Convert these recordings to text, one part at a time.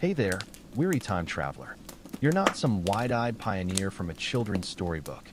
Hey there, weary time traveler. You're not some wide-eyed pioneer from a children's storybook.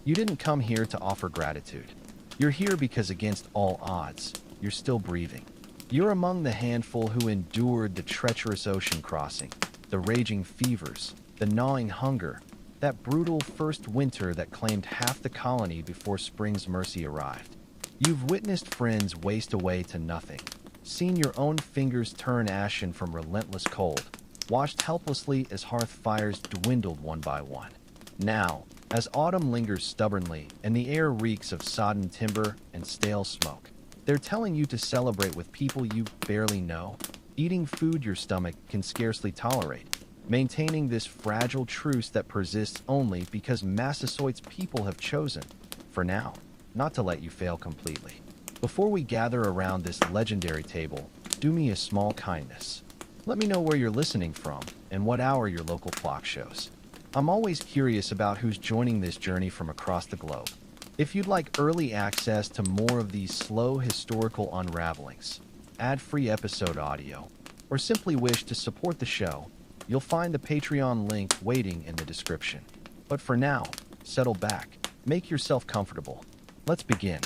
You didn't come here to offer gratitude. You're here because against all odds, you're still breathing. You're among the handful who endured the treacherous ocean crossing, the raging fevers, the gnawing hunger, that brutal first winter that claimed half the colony before spring's mercy arrived. You've witnessed friends waste away to nothing, seen your own fingers turn ashen from relentless cold, watched helplessly as hearth fires dwindled one by one. Now, as autumn lingers stubbornly and the air reeks of sodden timber and stale smoke, they're telling you to celebrate with people you barely know, eating food your stomach can scarcely tolerate, maintaining this fragile truce that persists only because Massasoit's people have chosen, for now, not to let you fail completely. Before we gather around this legendary table, do me a small kindness. Let me know where you're listening from and what hour your local clock shows. I'm always curious about who's joining this journey from across the globe. If you'd like early access to more of these slow historical unravelings, ad-free episode audio, or simply wish to support the show, you'll find the Patreon link waiting in the description. But for now, settle back, make yourself comfortable. Let's begin.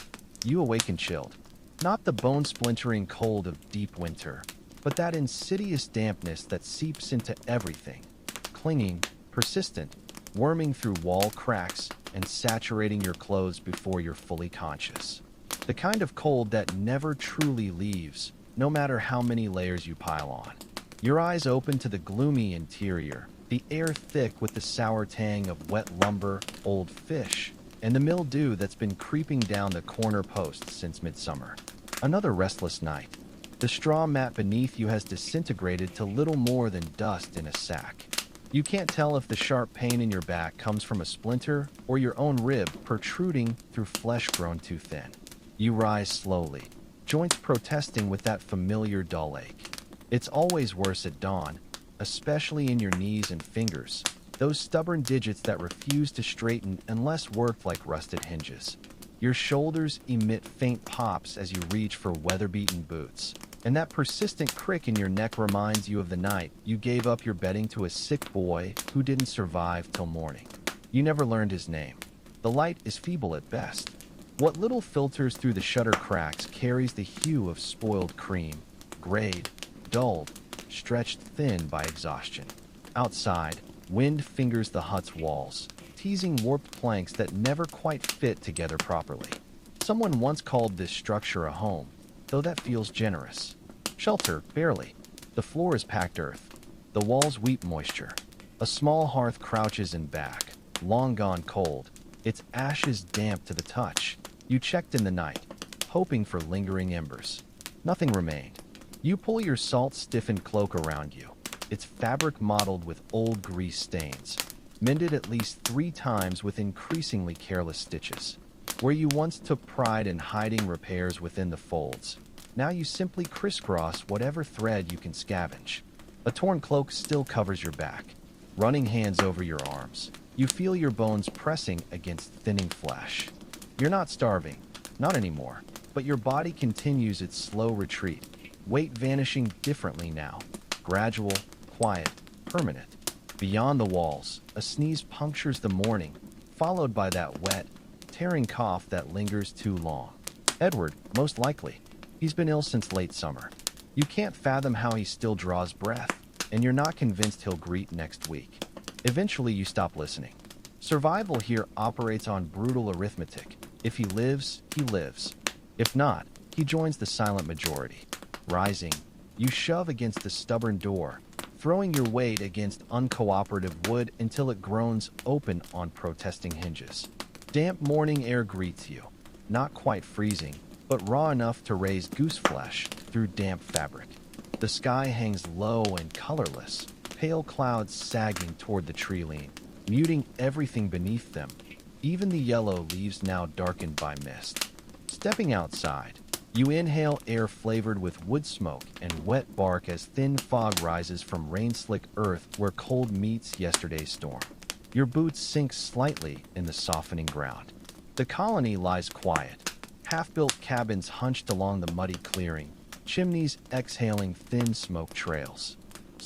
You awaken chilled. Not the bone-splintering cold of deep winter, but that insidious dampness that seeps into everything, clinging, persistent, worming through wall cracks and saturating your clothes before you're fully conscious. The kind of cold that never truly leaves, no matter how many layers you pile on. Your eyes open to the gloomy interior, the air thick with the sour tang of wet lumber, old fish, and the mildew that's been creeping down the corner posts since midsummer. Another restless night. The straw mat beneath you has disintegrated to little more than dust in a sack. You can't tell if the sharp pain in your back comes from a splinter or your own rib protruding through flesh grown too thin. You rise slowly, joints protesting with that familiar dull ache. It's always worse at dawn, especially in your knees and fingers, those stubborn digits that refuse to straighten unless worked like rusted hinges. Your shoulders emit faint pops as you reach for weather-beaten boots, and that persistent crick in your neck reminds you of the night you gave up your bedding to a sick boy who didn't survive till morning. You never learned his name. The light is feeble at best. What little filters through the shutter cracks carries the hue of spoiled cream, grayed, dulled, stretched thin by exhaustion. Outside, wind fingers the hut's walls, teasing warped planks that never quite fit together properly. Someone once called this structure a home, though that feels generous. Shelter, barely. The floor is packed earth. The walls weep moisture. A small hearth crouches in back, long gone cold, its ashes damp to the touch. You checked in the night, hoping for lingering embers. Nothing remained. You pull your salt-stiffened cloak around you, its fabric mottled with old grease stains, mended at least 3 times with increasingly careless stitches. Where you once took pride in hiding repairs within the folds, now you simply crisscross whatever thread you can scavenge. A torn cloak still covers your back, running hands over your arms. You feel your bones pressing against thinning flesh. You're not starving, not anymore, but your body continues its slow retreat, weight vanishing differently now, gradual, quiet, permanent. Beyond the walls, a sneeze punctures the morning, followed by that wet, tearing cough that lingers too long. Edward, most likely. He's been ill since late summer. You can't fathom how he still draws breath, and you're not convinced he'll greet next week. Eventually, you stop listening. Survival here operates on brutal arithmetic. If he lives, he lives. If not, he joins the silent majority. Rising, you shove against the stubborn door, throwing your weight against uncooperative wood until it groans open on protesting hinges. Damp morning air greets you, not quite freezing, but raw enough to raise goose flesh through damp fabric. The sky hangs low and colorless, pale clouds sagging toward the tree line, muting everything beneath them, even the yellow leaves now darkened by mist. Stepping outside, you inhale air flavored with wood smoke and wet bark as thin fog rises from rain-slick earth where cold meets yesterday's storm. Your boots sink slightly in the softening ground. The colony lies quiet, half-built cabins hunched along the muddy clearing, chimneys exhaling thin smoke trails.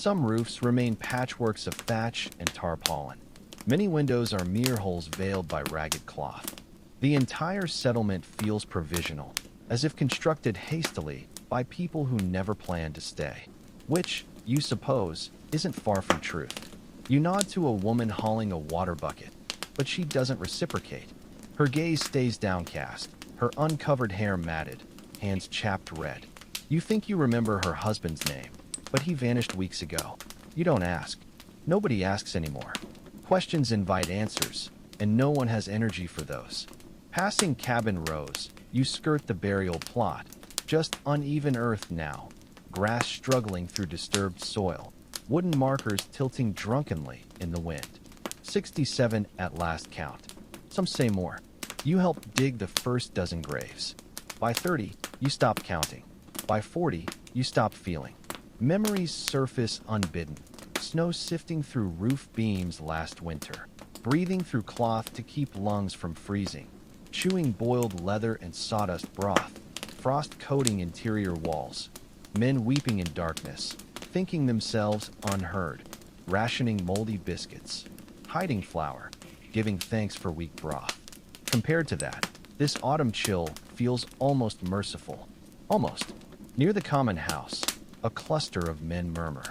Some roofs remain patchworks of thatch and tarpaulin. Many windows are mere holes veiled by ragged cloth. The entire settlement feels provisional, as if constructed hastily by people who never planned to stay. Which, you suppose, isn't far from truth. You nod to a woman hauling a water bucket, but she doesn't reciprocate. Her gaze stays downcast, her uncovered hair matted, hands chapped red. You think you remember her husband's name, but he vanished weeks ago. You don't ask. Nobody asks anymore. Questions invite answers, and no one has energy for those. Passing cabin rows, you skirt the burial plot, just uneven earth now, grass struggling through disturbed soil, wooden markers tilting drunkenly in the wind. 67 at last count. Some say more. You help dig the first dozen graves. By 30, you stop counting. By 40, you stop feeling. Memories surface unbidden. Snow sifting through roof beams last winter. Breathing through cloth to keep lungs from freezing. Chewing boiled leather and sawdust broth. Frost coating interior walls. Men weeping in darkness. Thinking themselves unheard. Rationing moldy biscuits. Hiding flour. Giving thanks for weak broth. Compared to that, this autumn chill feels almost merciful. Almost. Near the common house, a cluster of men murmur.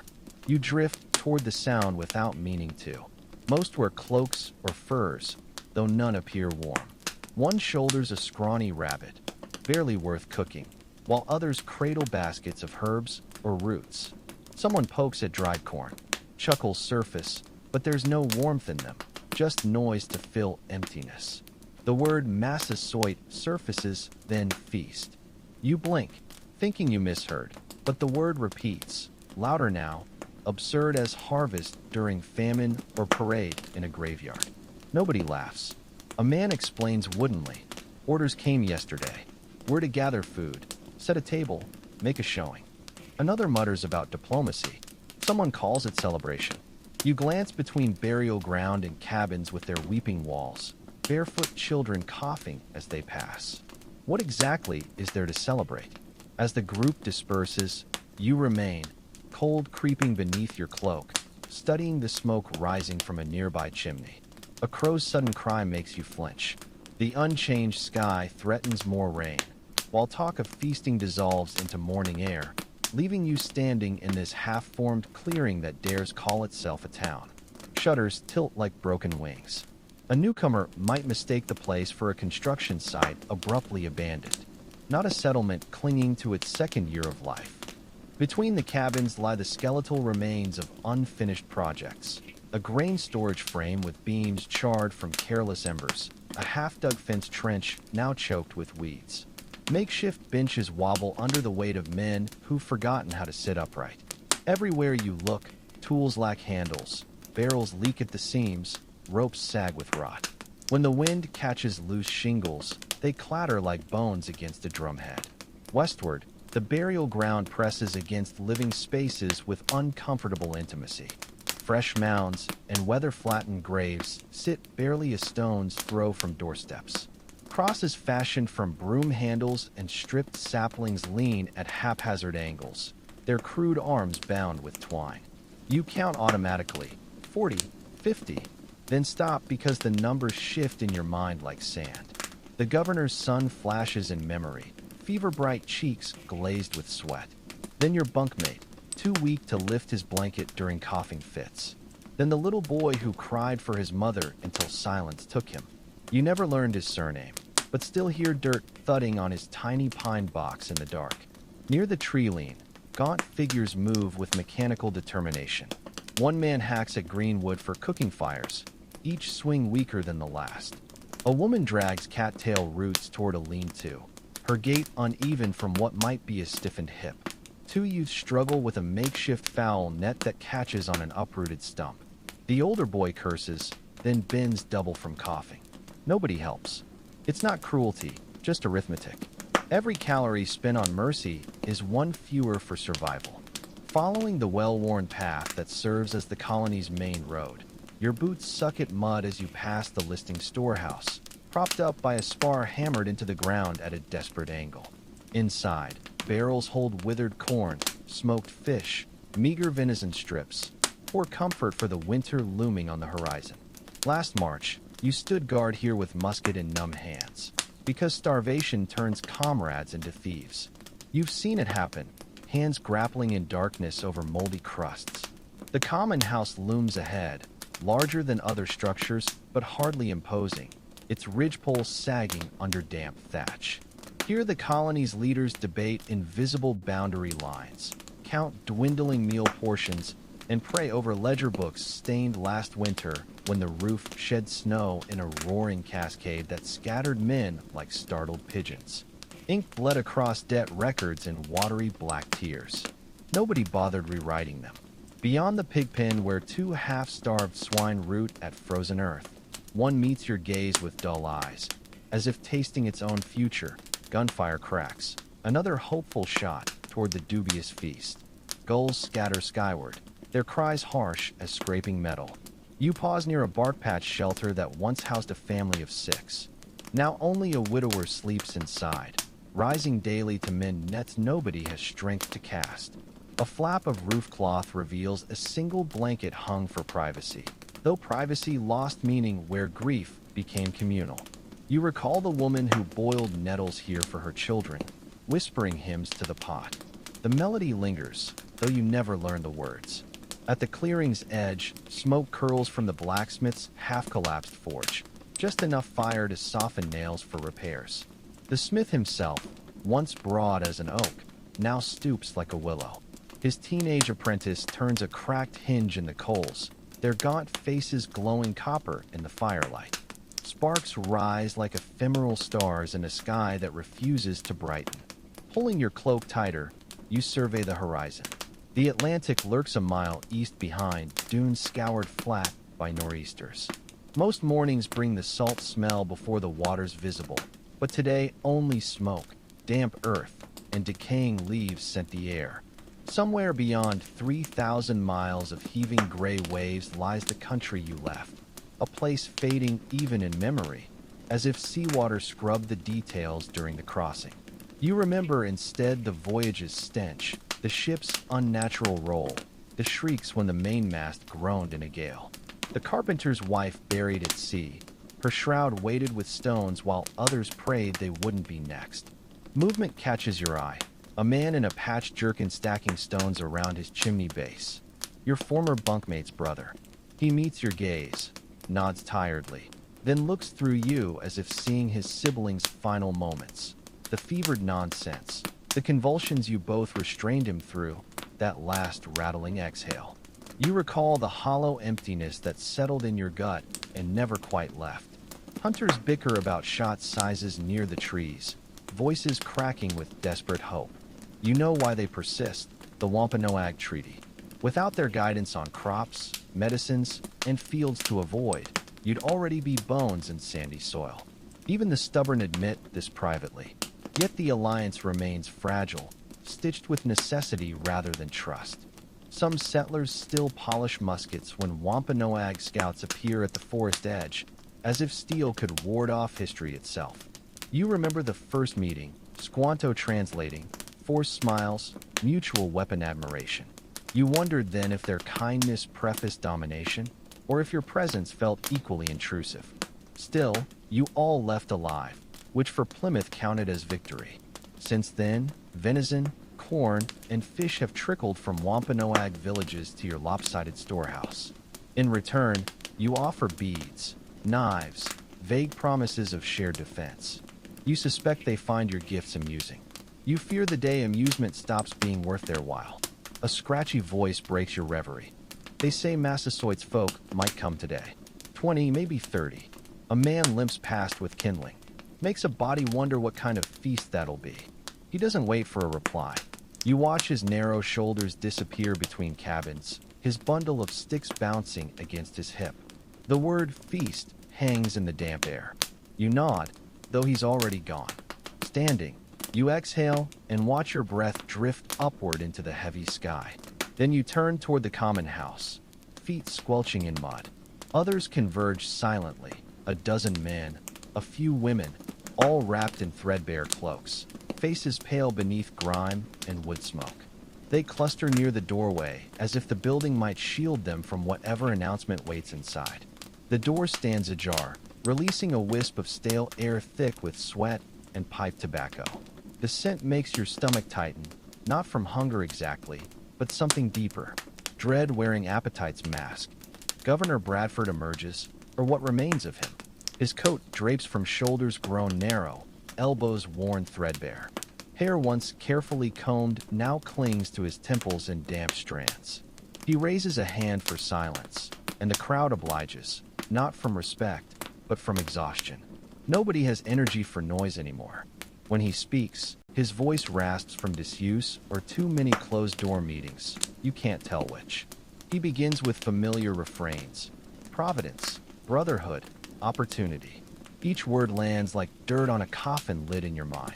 You drift toward the sound without meaning to. Most wear cloaks or furs, though none appear warm. One shoulders a scrawny rabbit, barely worth cooking, while others cradle baskets of herbs or roots. Someone pokes at dried corn. Chuckles surface, but there's no warmth in them, just noise to fill emptiness. The word Massasoit surfaces, then feast. You blink, thinking you misheard, but the word repeats, louder now, absurd as harvest during famine or parade in a graveyard. Nobody laughs. A man explains woodenly. Orders came yesterday. We're to gather food, set a table, make a showing. Another mutters about diplomacy. Someone calls it celebration. You glance between burial ground and cabins with their weeping walls, barefoot children coughing as they pass. What exactly is there to celebrate? As the group disperses, you remain, cold creeping beneath your cloak, studying the smoke rising from a nearby chimney. A crow's sudden cry makes you flinch. The unchanged sky threatens more rain, while talk of feasting dissolves into morning air, leaving you standing in this half-formed clearing that dares call itself a town. Shutters tilt like broken wings. A newcomer might mistake the place for a construction site abruptly abandoned, not a settlement clinging to its second year of life. Between the cabins lie the skeletal remains of unfinished projects. A grain storage frame with beams charred from careless embers, a half-dug fence trench now choked with weeds. Makeshift benches wobble under the weight of men who've forgotten how to sit upright. Everywhere you look, tools lack handles, barrels leak at the seams, ropes sag with rot. When the wind catches loose shingles, they clatter like bones against a drumhead. Westward, the burial ground presses against living spaces with uncomfortable intimacy. Fresh mounds and weather-flattened graves sit barely a stone's throw from doorsteps. Crosses fashioned from broom handles and stripped saplings lean at haphazard angles, their crude arms bound with twine. You count automatically, 40, 50, then stop because the numbers shift in your mind like sand. The governor's son flashes in memory, fever-bright cheeks glazed with sweat. Then your bunkmate, too weak to lift his blanket during coughing fits. Then the little boy who cried for his mother until silence took him. You never learned his surname, but still hear dirt thudding on his tiny pine box in the dark. Near the tree lean, gaunt figures move with mechanical determination. One man hacks at green wood for cooking fires, each swing weaker than the last. A woman drags cattail roots toward a lean-to, her gait uneven from what might be a stiffened hip. Two youths struggle with a makeshift foul net that catches on an uprooted stump. The older boy curses, then bends double from coughing. Nobody helps. It's not cruelty, just arithmetic. Every calorie spent on mercy is one fewer for survival. Following the well-worn path that serves as the colony's main road, your boots suck at mud as you pass the listing storehouse, propped up by a spar hammered into the ground at a desperate angle. Inside, barrels hold withered corn, smoked fish, meager venison strips, or comfort for the winter looming on the horizon. Last March, you stood guard here with musket in numb hands, because starvation turns comrades into thieves. You've seen it happen, hands grappling in darkness over moldy crusts. The common house looms ahead, larger than other structures, but hardly imposing, its ridgepoles sagging under damp thatch. Here the colony's leaders debate invisible boundary lines, count dwindling meal portions, and pray over ledger books stained last winter when the roof shed snow in a roaring cascade that scattered men like startled pigeons. Ink bled across debt records in watery black tears. Nobody bothered rewriting them. Beyond the pig pen where two half-starved swine root at frozen earth, one meets your gaze with dull eyes, as if tasting its own future. Gunfire cracks. Another hopeful shot toward the dubious feast. Gulls scatter skyward, their cries harsh as scraping metal. You pause near a bark patch shelter that once housed a family of 6. Now only a widower sleeps inside, rising daily to mend nets nobody has strength to cast. A flap of roof cloth reveals a single blanket hung for privacy, though privacy lost meaning where grief became communal. You recall the woman who boiled nettles here for her children, whispering hymns to the pot. The melody lingers, though you never learn the words. At the clearing's edge, smoke curls from the blacksmith's half-collapsed forge, just enough fire to soften nails for repairs. The smith himself, once broad as an oak, now stoops like a willow. His teenage apprentice turns a cracked hinge in the coals, their gaunt faces glowing copper in the firelight. Sparks rise like ephemeral stars in a sky that refuses to brighten. Pulling your cloak tighter, you survey the horizon. The Atlantic lurks a mile east behind, dunes scoured flat by nor'easters. Most mornings bring the salt smell before the water's visible, but today only smoke, damp earth, and decaying leaves scent the air. Somewhere beyond 3,000 miles of heaving gray waves lies the country you left, a place fading even in memory, as if seawater scrubbed the details during the crossing. You remember instead the voyage's stench, the ship's unnatural roll, the shrieks when the mainmast groaned in a gale. The carpenter's wife buried at sea, her shroud weighted with stones while others prayed they wouldn't be next. Movement catches your eye. A man in a patched jerkin stacking stones around his chimney base. Your former bunkmate's brother. He meets your gaze, nods tiredly, then looks through you as if seeing his siblings' final moments. The fevered nonsense, the convulsions you both restrained him through, that last rattling exhale. You recall the hollow emptiness that settled in your gut and never quite left. Hunters bicker about shot sizes near the trees, voices cracking with desperate hope. You know why they persist, the Wampanoag Treaty. Without their guidance on crops, medicines, and fields to avoid, you'd already be bones in sandy soil. Even the stubborn admit this privately. Yet the alliance remains fragile, stitched with necessity rather than trust. Some settlers still polish muskets when Wampanoag scouts appear at the forest edge, as if steel could ward off history itself. You remember the first meeting, Squanto translating, forced smiles, mutual weapon admiration. You wondered then if their kindness prefaced domination, or if your presence felt equally intrusive. Still, you all left alive, which for Plymouth counted as victory. Since then, venison, corn, and fish have trickled from Wampanoag villages to your lopsided storehouse. In return, you offer beads, knives, vague promises of shared defense. You suspect they find your gifts amusing. You fear the day amusement stops being worth their while. A scratchy voice breaks your reverie. They say Massasoit's folk might come today. 20, maybe 30. A man limps past with kindling. Makes a body wonder what kind of feast that'll be. He doesn't wait for a reply. You watch his narrow shoulders disappear between cabins, his bundle of sticks bouncing against his hip. The word feast hangs in the damp air. You nod, though he's already gone. Standing, you exhale and watch your breath drift upward into the heavy sky. Then you turn toward the common house, feet squelching in mud. Others converge silently, a dozen men, a few women, all wrapped in threadbare cloaks, faces pale beneath grime and wood smoke. They cluster near the doorway, as if the building might shield them from whatever announcement waits inside. The door stands ajar, releasing a wisp of stale air thick with sweat and pipe tobacco. The scent makes your stomach tighten, not from hunger exactly, but something deeper. Dread wearing appetite's mask. Governor Bradford emerges, or what remains of him. His coat drapes from shoulders grown narrow, elbows worn threadbare. Hair once carefully combed now clings to his temples in damp strands. He raises a hand for silence, and the crowd obliges, not from respect, but from exhaustion. Nobody has energy for noise anymore. When he speaks, his voice rasps from disuse or too many closed-door meetings. You can't tell which. He begins with familiar refrains. Providence, brotherhood, opportunity. Each word lands like dirt on a coffin lid in your mind.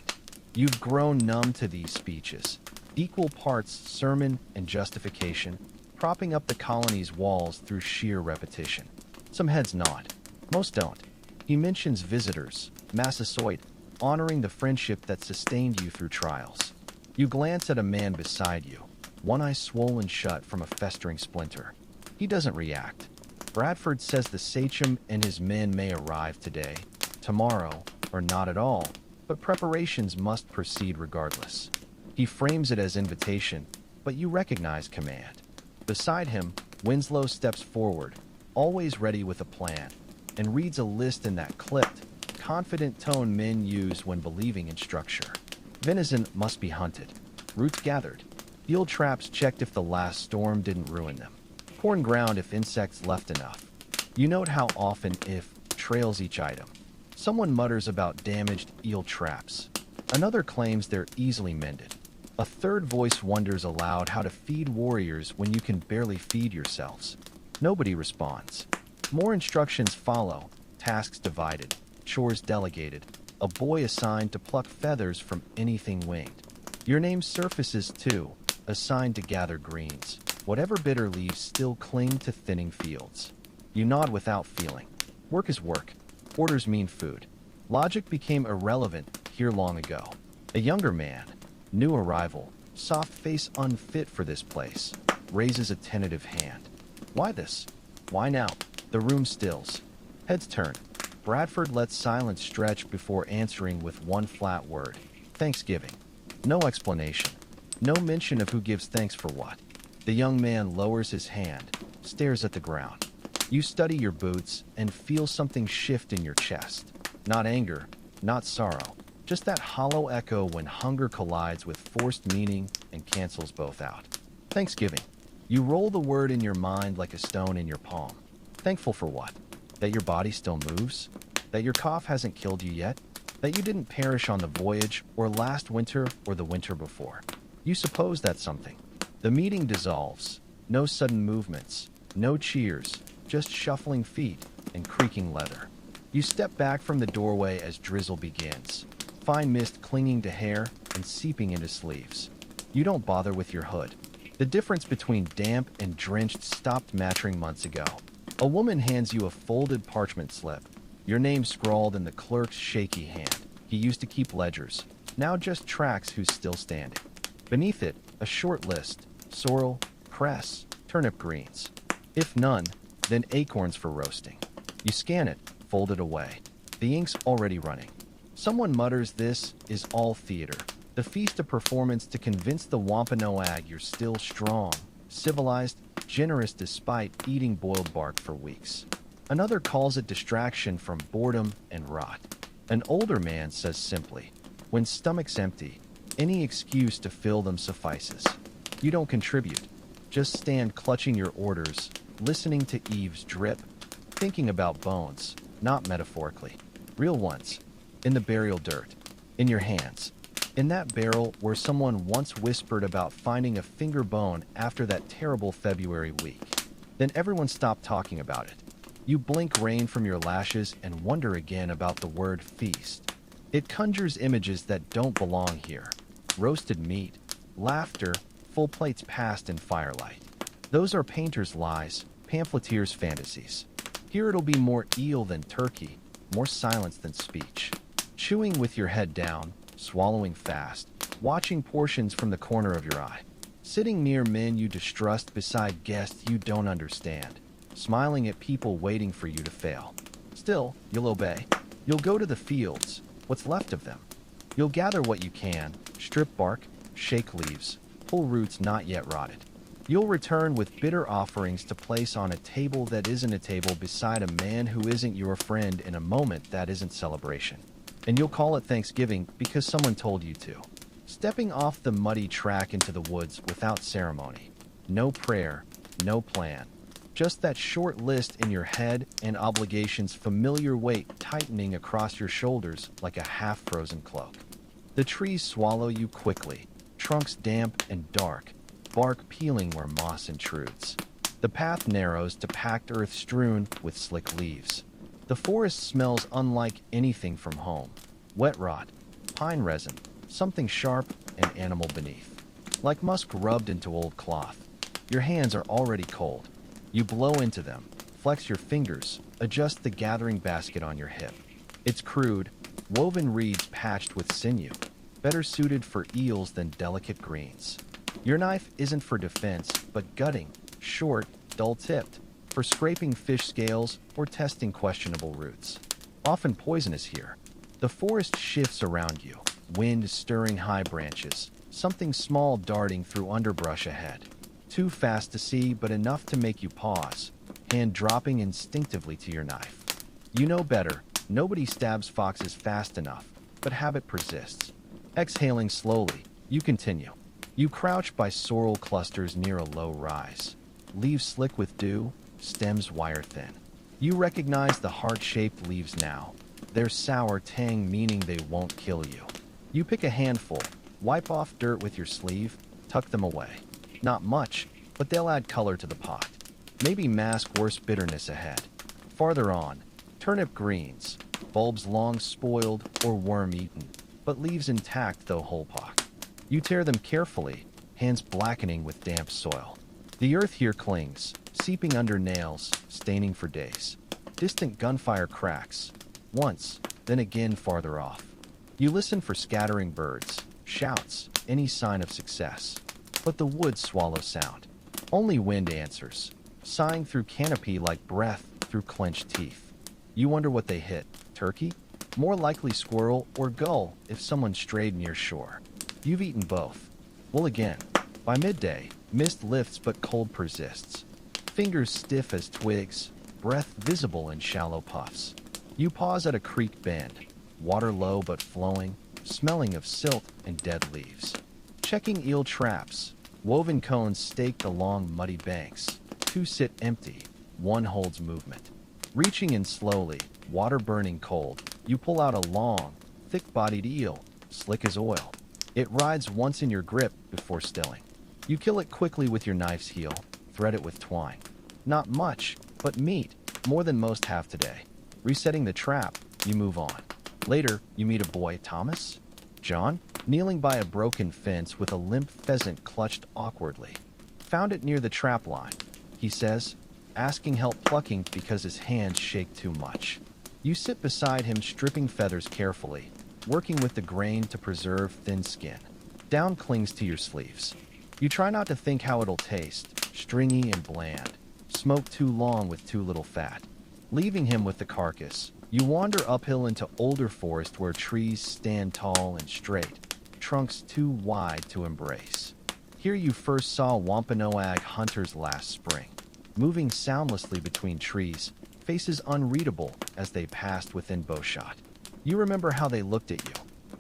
You've grown numb to these speeches, equal parts sermon and justification, propping up the colony's walls through sheer repetition. Some heads nod. Most don't. He mentions visitors, Massasoit, honoring the friendship that sustained you through trials. You glance at a man beside you, one eye swollen shut from a festering splinter. He doesn't react. Bradford says the sachem and his men may arrive today, tomorrow, or not at all, but preparations must proceed regardless. He frames it as invitation, but you recognize command. Beside him, Winslow steps forward, always ready with a plan, and reads a list in that clipped, confident tone men use when believing in structure. Venison must be hunted, roots gathered, field traps checked if the last storm didn't ruin them, corn ground if insects left enough. You note how often if trails each item. Someone mutters about damaged eel traps. Another claims they're easily mended. A third voice wonders aloud how to feed warriors when you can barely feed yourselves. Nobody responds. More instructions follow, tasks divided, chores delegated, a boy assigned to pluck feathers from anything winged. Your name surfaces too, assigned to gather greens. Whatever bitter leaves still cling to thinning fields. You nod without feeling. Work is work. Orders mean food. Logic became irrelevant here long ago. A younger man, new arrival, soft face unfit for this place, raises a tentative hand. Why this? Why now? The room stills. Heads turn. Bradford lets silence stretch before answering with one flat word. Thanksgiving. No explanation. No mention of who gives thanks for what. The young man lowers his hand, stares at the ground. You study your boots and feel something shift in your chest. Not anger, not sorrow, just that hollow echo when hunger collides with forced meaning and cancels both out. Thanksgiving. You roll the word in your mind like a stone in your palm. Thankful for what? That your body still moves? That your cough hasn't killed you yet? That you didn't perish on the voyage or last winter or the winter before? You suppose that's something. The meeting dissolves. No sudden movements. No cheers. Just shuffling feet and creaking leather. You step back from the doorway as drizzle begins. Fine mist clinging to hair and seeping into sleeves. You don't bother with your hood. The difference between damp and drenched stopped mattering months ago. A woman hands you a folded parchment slip. Your name scrawled in the clerk's shaky hand. He used to keep ledgers. Now just tracks who's still standing. Beneath it, a short list. Sorrel, cress, turnip greens. If none, then acorns for roasting. You scan it, fold it away. The ink's already running. Someone mutters this is all theater. The feast of performance to convince the Wampanoag you're still strong, civilized, generous despite eating boiled bark for weeks. Another calls it distraction from boredom and rot. An older man says simply, when stomach's empty, any excuse to fill them suffices. You don't contribute. Just stand clutching your orders, listening to eaves drip, thinking about bones, not metaphorically. Real ones. In the burial dirt. In your hands. In that barrel where someone once whispered about finding a finger bone after that terrible February week. Then everyone stopped talking about it. You blink rain from your lashes and wonder again about the word feast. It conjures images that don't belong here. Roasted meat, laughter, full plates passed in firelight. Those are painters' lies, pamphleteers' fantasies. Here it'll be more eel than turkey, more silence than speech. Chewing with your head down, swallowing fast, watching portions from the corner of your eye. Sitting near men you distrust beside guests you don't understand, smiling at people waiting for you to fail. Still, you'll obey. You'll go to the fields, what's left of them. You'll gather what you can, strip bark, shake leaves, pull roots not yet rotted. You'll return with bitter offerings to place on a table that isn't a table beside a man who isn't your friend in a moment that isn't celebration. And you'll call it Thanksgiving because someone told you to. Stepping off the muddy track into the woods without ceremony. No prayer, no plan. Just that short list in your head and obligations' familiar weight tightening across your shoulders like a half-frozen cloak. The trees swallow you quickly, trunks damp and dark, bark peeling where moss intrudes. The path narrows to packed earth strewn with slick leaves. The forest smells unlike anything from home. Wet rot, pine resin, something sharp and animal beneath. Like musk rubbed into old cloth. Your hands are already cold. You blow into them, flex your fingers, adjust the gathering basket on your hip. It's crude, woven reeds patched with sinew, better suited for eels than delicate greens. Your knife isn't for defense, but gutting, short, dull-tipped, for scraping fish scales or testing questionable roots. Often poisonous here. The forest shifts around you, wind stirring high branches, something small darting through underbrush ahead. Too fast to see, but enough to make you pause, hand dropping instinctively to your knife. You know better, nobody stabs foxes fast enough, but habit persists. Exhaling slowly, you continue. You crouch by sorrel clusters near a low rise. Leaves slick with dew, stems wire thin. You recognize the heart-shaped leaves now. Their sour tang meaning they won't kill you. You pick a handful, wipe off dirt with your sleeve, tuck them away. Not much, but they'll add color to the pot. Maybe mask worse bitterness ahead. Farther on, turnip greens, bulbs long spoiled or worm-eaten, but leaves intact though whole-pock. You tear them carefully, hands blackening with damp soil. The earth here clings, seeping under nails, staining for days. Distant gunfire cracks, once, then again farther off. You listen for scattering birds, shouts, any sign of success. But the woods swallow sound. Only wind answers, sighing through canopy like breath through clenched teeth. You wonder what they hit, turkey? More likely squirrel or gull if someone strayed near shore. You've eaten both. Well again, by midday, mist lifts but cold persists. Fingers stiff as twigs, breath visible in shallow puffs. You pause at a creek bend, water low but flowing, smelling of silt and dead leaves. Checking eel traps, woven cones staked along muddy banks. Two sit empty, one holds movement. Reaching in slowly, water burning cold, you pull out a long, thick-bodied eel, slick as oil. It rides once in your grip before stilling. You kill it quickly with your knife's heel, thread it with twine. Not much, but meat, more than most have today. Resetting the trap, you move on. Later, you meet a boy, Thomas? John? Kneeling by a broken fence with a limp pheasant clutched awkwardly. Found it near the trap line, he says, asking help plucking because his hands shake too much. You sit beside him stripping feathers carefully, working with the grain to preserve thin skin. Down clings to your sleeves. You try not to think how it'll taste, stringy and bland, smoked too long with too little fat. Leaving him with the carcass, you wander uphill into older forest where trees stand tall and straight, trunks too wide to embrace. Here you first saw Wampanoag hunters last spring, moving soundlessly between trees, faces unreadable as they passed within bowshot. You remember how they looked at you,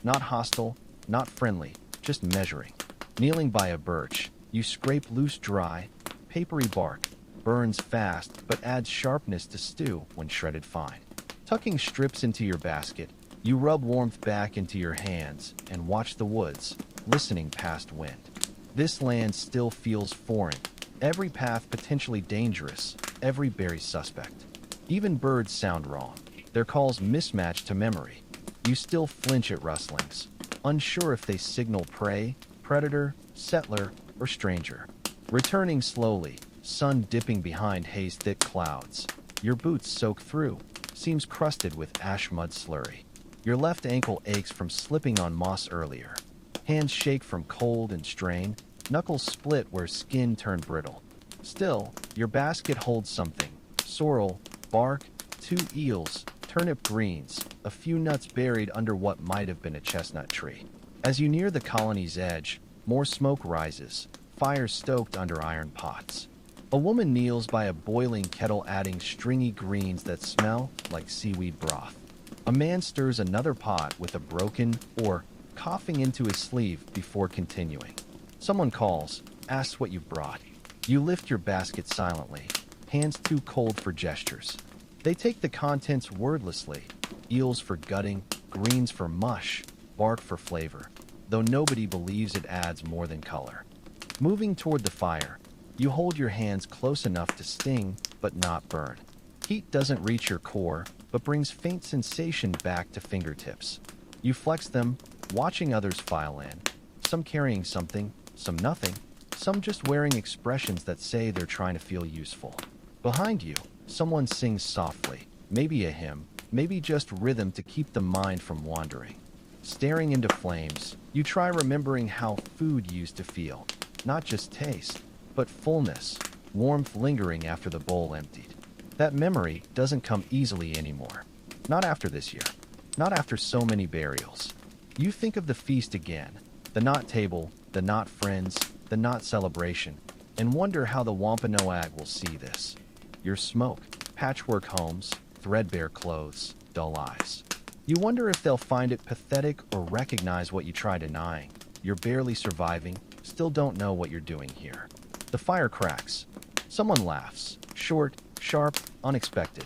not hostile, not friendly, just measuring. Kneeling by a birch, you scrape loose dry, papery bark, burns fast but adds sharpness to stew when shredded fine. Tucking strips into your basket, you rub warmth back into your hands and watch the woods, listening past wind. This land still feels foreign, every path potentially dangerous, every berry suspect. Even birds sound wrong, their calls mismatched to memory. You still flinch at rustlings, unsure if they signal prey, predator, settler, or stranger. Returning slowly, sun dipping behind haze-thick clouds. Your boots soak through, seems crusted with ash mud slurry. Your left ankle aches from slipping on moss earlier. Hands shake from cold and strain, Knuckles split where skin turned brittle. Still, your basket holds something. Sorrel, bark, 2 eels, turnip greens, a few nuts buried under what might have been a chestnut tree. As you near the colony's edge, more smoke rises, fire stoked under iron pots. A woman kneels by a boiling kettle adding stringy greens that smell like seaweed broth. A man stirs another pot with a broken or coughing into his sleeve before continuing. Someone calls, asks what you've brought. You lift your basket silently, hands too cold for gestures. They take the contents wordlessly, eels for gutting, greens for mush, bark for flavor, though nobody believes it adds more than color. Moving toward the fire, you hold your hands close enough to sting, but not burn. Heat doesn't reach your core, but brings faint sensation back to fingertips. You flex them, watching others file in, some carrying something, some nothing, some just wearing expressions that say they're trying to feel useful. Behind you, someone sings softly, maybe a hymn, maybe just rhythm to keep the mind from wandering. Staring into flames, you try remembering how food used to feel, not just taste, but fullness, warmth lingering after the bowl emptied. That memory doesn't come easily anymore. Not after this year. Not after so many burials. You think of the feast again, the not table, the not friends, the not celebration, and wonder how the Wampanoag will see this. Your smoke, patchwork homes, threadbare clothes, dull eyes. You wonder if they'll find it pathetic or recognize what you try denying. You're barely surviving, still don't know what you're doing here. The fire cracks. Someone laughs. Short, sharp, unexpected.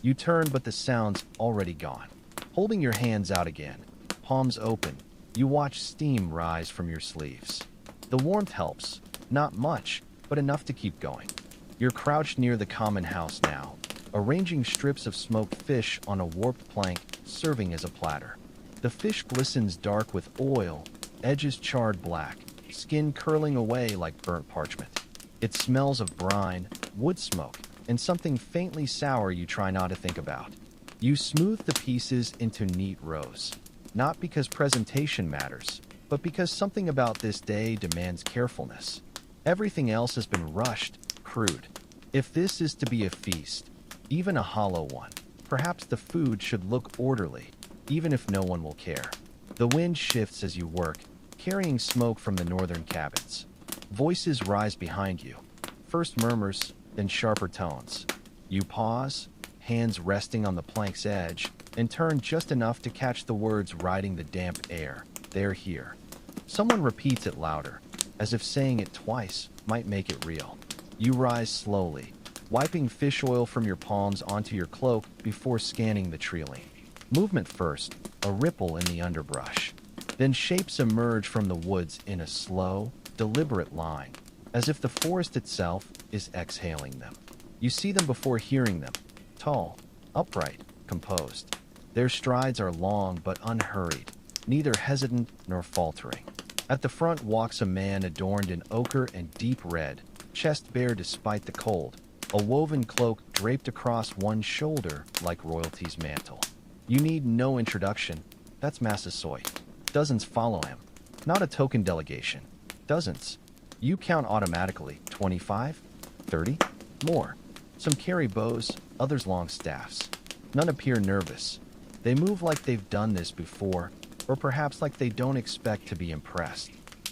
You turn, but the sound's already gone. Holding your hands out again, palms open, you watch steam rise from your sleeves. The warmth helps. Not much, but enough to keep going. You're crouched near the common house now, arranging strips of smoked fish on a warped plank, serving as a platter. The fish glistens dark with oil, edges charred black, skin curling away like burnt parchment. It smells of brine, wood smoke, and something faintly sour you try not to think about. You smooth the pieces into neat rows. Not because presentation matters, but because something about this day demands carefulness. Everything else has been rushed, crude. If this is to be a feast, even a hollow one, perhaps the food should look orderly, even if no one will care. The wind shifts as you work, carrying smoke from the northern cabins. Voices rise behind you. First murmurs, then sharper tones. You pause, hands resting on the plank's edge, and turn just enough to catch the words riding the damp air. They're here. Someone repeats it louder, as if saying it twice might make it real. You rise slowly, wiping fish oil from your palms onto your cloak before scanning the trailing. Movement first, a ripple in the underbrush. Then shapes emerge from the woods in a slow, deliberate line, as if the forest itself is exhaling them. You see them before hearing them, tall, upright, composed. Their strides are long but unhurried, neither hesitant nor faltering. At the front walks a man adorned in ochre and deep red, chest bare despite the cold, a woven cloak draped across one shoulder like royalty's mantle. You need no introduction. That's Massasoit. Dozens follow him. Not a token delegation. Dozens. You count automatically. 25? 30? More. Some carry bows, others long staffs. None appear nervous. They move like they've done this before, or perhaps like they don't expect to be impressed.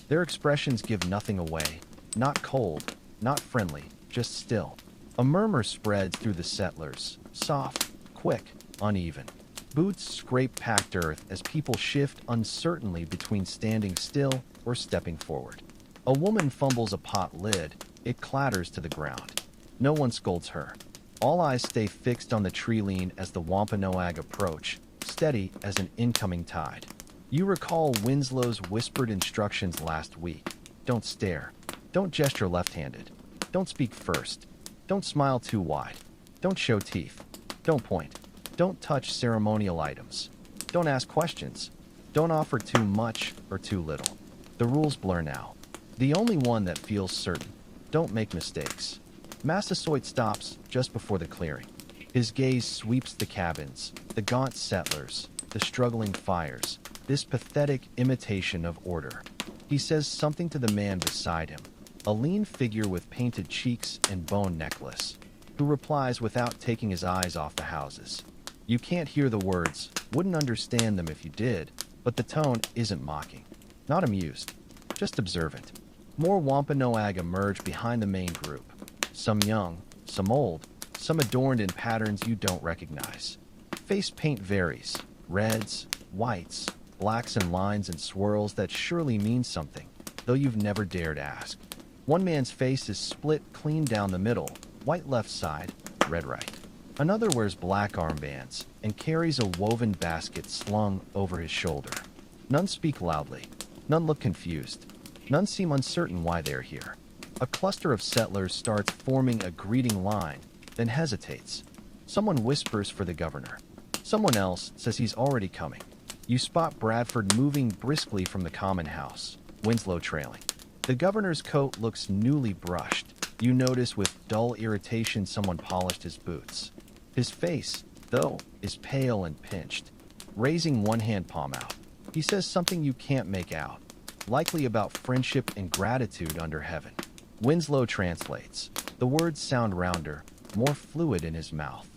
Their expressions give nothing away. Not cold, not friendly, just still. A murmur spreads through the settlers, soft, quick, uneven. Boots scrape packed earth as people shift uncertainly between standing still or stepping forward. A woman fumbles a pot lid. It clatters to the ground. No one scolds her. All eyes stay fixed on the tree lean as the Wampanoag approach, steady as an incoming tide. You recall Winslow's whispered instructions last week. Don't stare. Don't gesture left-handed. Don't speak first. Don't smile too wide. Don't show teeth. Don't point. Don't touch ceremonial items. Don't ask questions. Don't offer too much or too little. The rules blur now. The only one that feels certain. Don't make mistakes. Massasoit stops just before the clearing. His gaze sweeps the cabins, the gaunt settlers, the struggling fires, this pathetic imitation of order. He says something to the man beside him, a lean figure with painted cheeks and bone necklace, who replies without taking his eyes off the houses. You can't hear the words, wouldn't understand them if you did, but the tone isn't mocking. Not amused, just observant. More Wampanoag emerge behind the main group. Some young, some old, some adorned in patterns you don't recognize. Face paint varies, reds, whites, blacks and lines and swirls that surely mean something, though you've never dared ask. One man's face is split clean down the middle, white left side, red right. Another wears black armbands and carries a woven basket slung over his shoulder. None speak loudly. None look confused. None seem uncertain why they are here. A cluster of settlers starts forming a greeting line, then hesitates. Someone whispers for the governor. Someone else says he's already coming. You spot Bradford moving briskly from the common house, Winslow trailing. The governor's coat looks newly brushed. You notice with dull irritation someone polished his boots. His face, though, is pale and pinched, raising one hand palm out. He says something you can't make out, likely about friendship and gratitude under heaven. Winslow translates. The words sound rounder, more fluid in his mouth.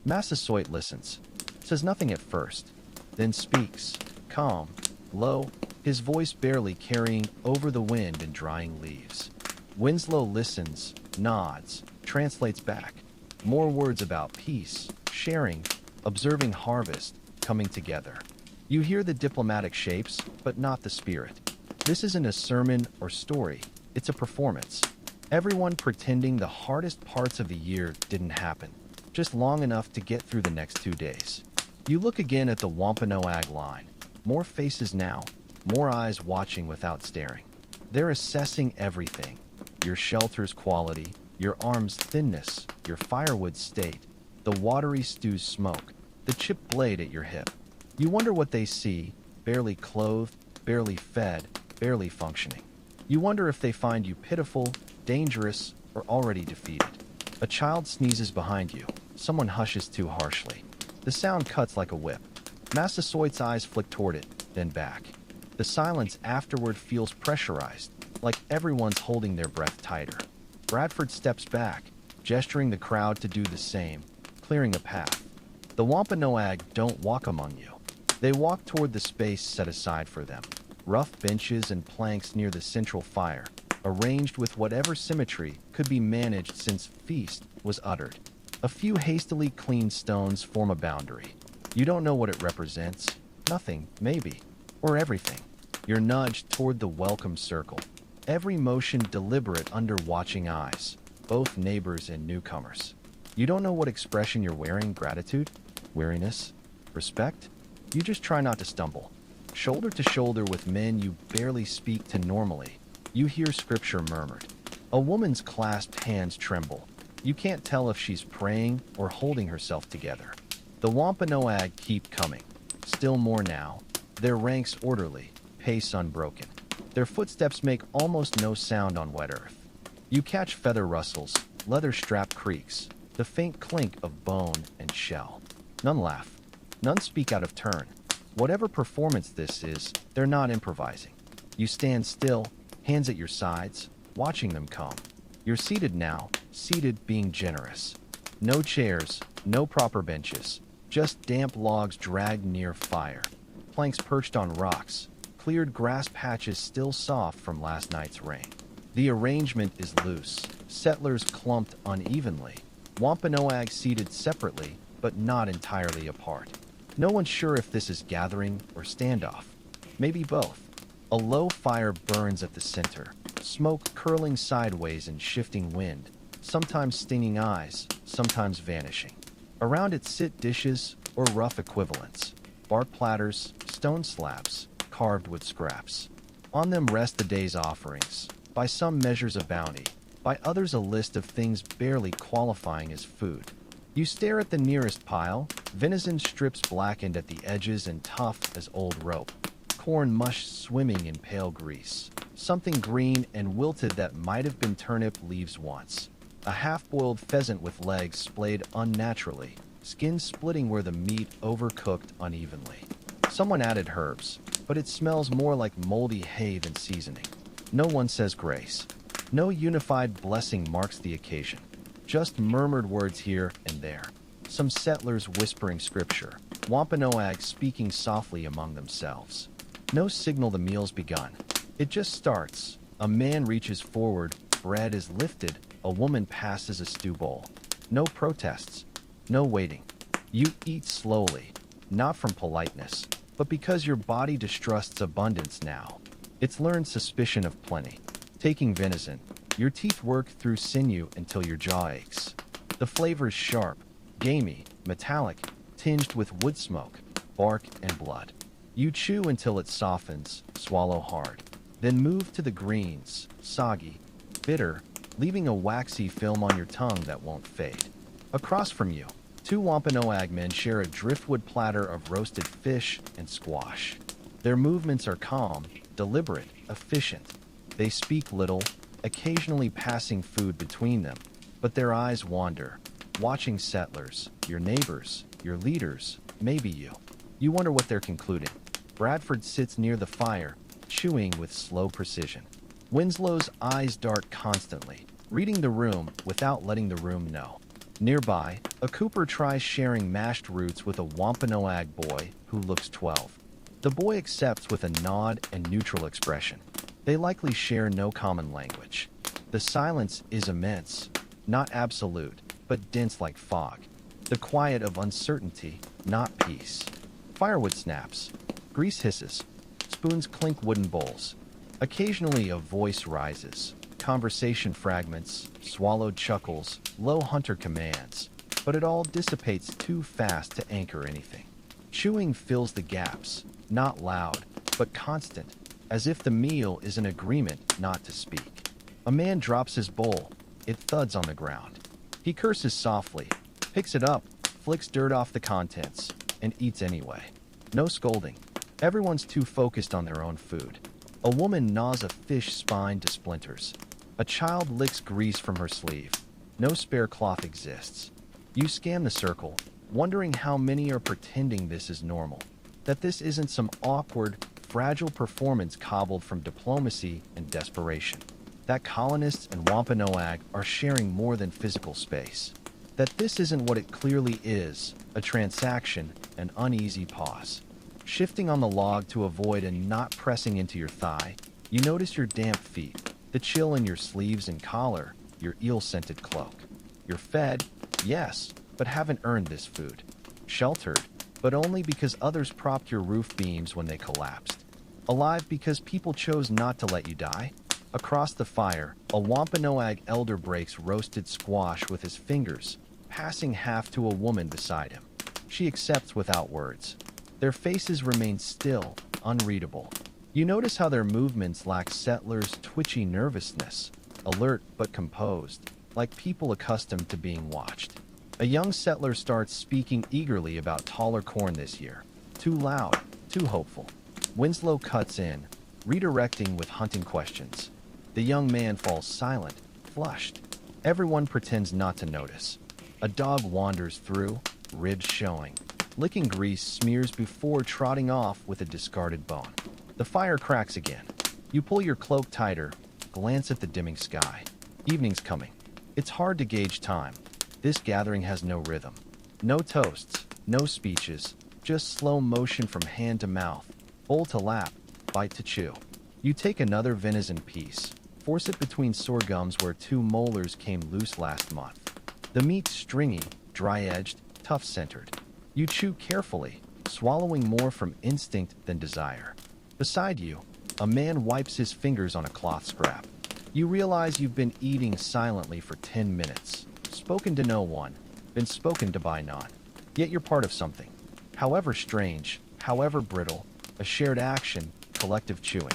Massasoit listens, says nothing at first, then speaks, calm, low, his voice barely carrying over the wind and drying leaves. Winslow listens, nods, translates back. More words about peace, sharing, observing harvest, coming together. You hear the diplomatic shapes, but not the spirit. This isn't a sermon or story, it's a performance. Everyone pretending the hardest parts of the year didn't happen, just long enough to get through the next 2 days. You look again at the Wampanoag line. More faces now, more eyes watching without staring. They're assessing everything. Your shelter's quality, your arm's thinness, your firewood's state, the watery stew's smoke, the chipped blade at your hip. You wonder what they see, barely clothed, barely fed, barely functioning. You wonder if they find you pitiful, dangerous, or already defeated. A child sneezes behind you. Someone hushes too harshly. The sound cuts like a whip. Massasoit's eyes flick toward it, then back. The silence afterward feels pressurized, like everyone's holding their breath tighter. Bradford steps back, gesturing the crowd to do the same, clearing a path. The Wampanoag don't walk among you. They walk toward the space set aside for them. Rough benches and planks near the central fire, arranged with whatever symmetry could be managed since feast was uttered. A few hastily cleaned stones form a boundary. You don't know what it represents. Nothing, maybe. Or everything. You're nudged toward the welcome circle. Every motion deliberate under watching eyes, both neighbors and newcomers. You don't know what expression you're wearing, gratitude, weariness, respect. You just try not to stumble. Shoulder to shoulder with men you barely speak to normally, you hear scripture murmured. A woman's clasped hands tremble. You can't tell if she's praying or holding herself together. The Wampanoag keep coming. Still more now. Their ranks orderly, pace unbroken. Their footsteps make almost no sound on wet earth. You catch feather rustles, leather strap creaks, the faint clink of bone and shell. None laugh. None speak out of turn. Whatever performance this is, they're not improvising. You stand still, hands at your sides, watching them come. You're seated now, seated being generous. No chairs, no proper benches, just damp logs dragged near fire. Planks perched on rocks, cleared grass patches still soft from last night's rain. The arrangement is loose, settlers clumped unevenly, Wampanoag seated separately, but not entirely apart. No one's sure if this is gathering or standoff. Maybe both. A low fire burns at the center, smoke curling sideways in shifting wind, sometimes stinging eyes, sometimes vanishing. Around it sit dishes or rough equivalents, bark platters, stone slabs, carved wood scraps. On them rest the day's offerings, by some measures of bounty, by others a list of things barely qualifying as food. You stare at the nearest pile, venison strips blackened at the edges and tough as old rope, corn mush swimming in pale grease, something green and wilted that might have been turnip leaves once, a half-boiled pheasant with legs splayed unnaturally, skin splitting where the meat overcooked unevenly. Someone added herbs, but it smells more like moldy hay than seasoning. No one says grace. No unified blessing marks the occasion. Just murmured words here and there. Some settlers whispering scripture. Wampanoag speaking softly among themselves. No signal the meal's begun. It just starts. A man reaches forward, bread is lifted, a woman passes a stew bowl. No protests. No waiting. You eat slowly, not from politeness, but because your body distrusts abundance now. It's learned suspicion of plenty. Taking venison, your teeth work through sinew until your jaw aches. The flavor's sharp, gamey, metallic, tinged with wood smoke, bark, and blood. You chew until it softens, swallow hard. Then move to the greens, soggy, bitter, leaving a waxy film on your tongue that won't fade. Across from you, two Wampanoag men share a driftwood platter of roasted fish and squash. Their movements are calm, deliberate, efficient. They speak little, occasionally passing food between them, but their eyes wander, watching settlers, your neighbors, your leaders, maybe you. You wonder what they're concluding. Bradford sits near the fire, chewing with slow precision. Winslow's eyes dart constantly, reading the room without letting the room know. Nearby, a Cooper tries sharing mashed roots with a Wampanoag boy who looks 12. The boy accepts with a nod and neutral expression. They likely share no common language. The silence is immense, not absolute, but dense like fog. The quiet of uncertainty, not peace. Firewood snaps. Grease hisses. Spoons clink wooden bowls. Occasionally a voice rises. Conversation fragments, swallowed chuckles, low hunter commands. But it all dissipates too fast to anchor anything. Chewing fills the gaps, not loud, but constant, as if the meal is an agreement not to speak. A man drops his bowl. It thuds on the ground. He curses softly, picks it up, flicks dirt off the contents, and eats anyway. No scolding. Everyone's too focused on their own food. A woman gnaws a fish spine to splinters. A child licks grease from her sleeve. No spare cloth exists. You scan the circle, wondering how many are pretending this is normal. That this isn't some awkward, fragile performance cobbled from diplomacy and desperation. That colonists and Wampanoag are sharing more than physical space. That this isn't what it clearly is, a transaction, an uneasy pause. Shifting on the log to avoid a knot pressing into your thigh, you notice your damp feet, the chill in your sleeves and collar, your eel-scented cloak. You're fed, yes, but haven't earned this food. Sheltered, but only because others propped your roof beams when they collapsed. Alive because people chose not to let you die. Across the fire, a Wampanoag elder breaks roasted squash with his fingers, passing half to a woman beside him. She accepts without words. Their faces remain still, unreadable. You notice how their movements lack settlers' twitchy nervousness, alert but composed, like people accustomed to being watched. A young settler starts speaking eagerly about taller corn this year. Too loud, too hopeful. Winslow cuts in, redirecting with hunting questions. The young man falls silent, flushed. Everyone pretends not to notice. A dog wanders through, ribs showing. Licking grease smears before trotting off with a discarded bone. The fire cracks again. You pull your cloak tighter, glance at the dimming sky. Evening's coming. It's hard to gauge time. This gathering has no rhythm. No toasts, no speeches, just slow motion from hand to mouth, bowl to lap, bite to chew. You take another venison piece, force it between sore gums where two molars came loose last month. The meat's stringy, dry-edged, tough-centered. You chew carefully, swallowing more from instinct than desire. Beside you, a man wipes his fingers on a cloth scrap. You realize you've been eating silently for 10 minutes. Spoken to no one, been spoken to by none. Yet you're part of something. However strange, however brittle, a shared action, collective chewing.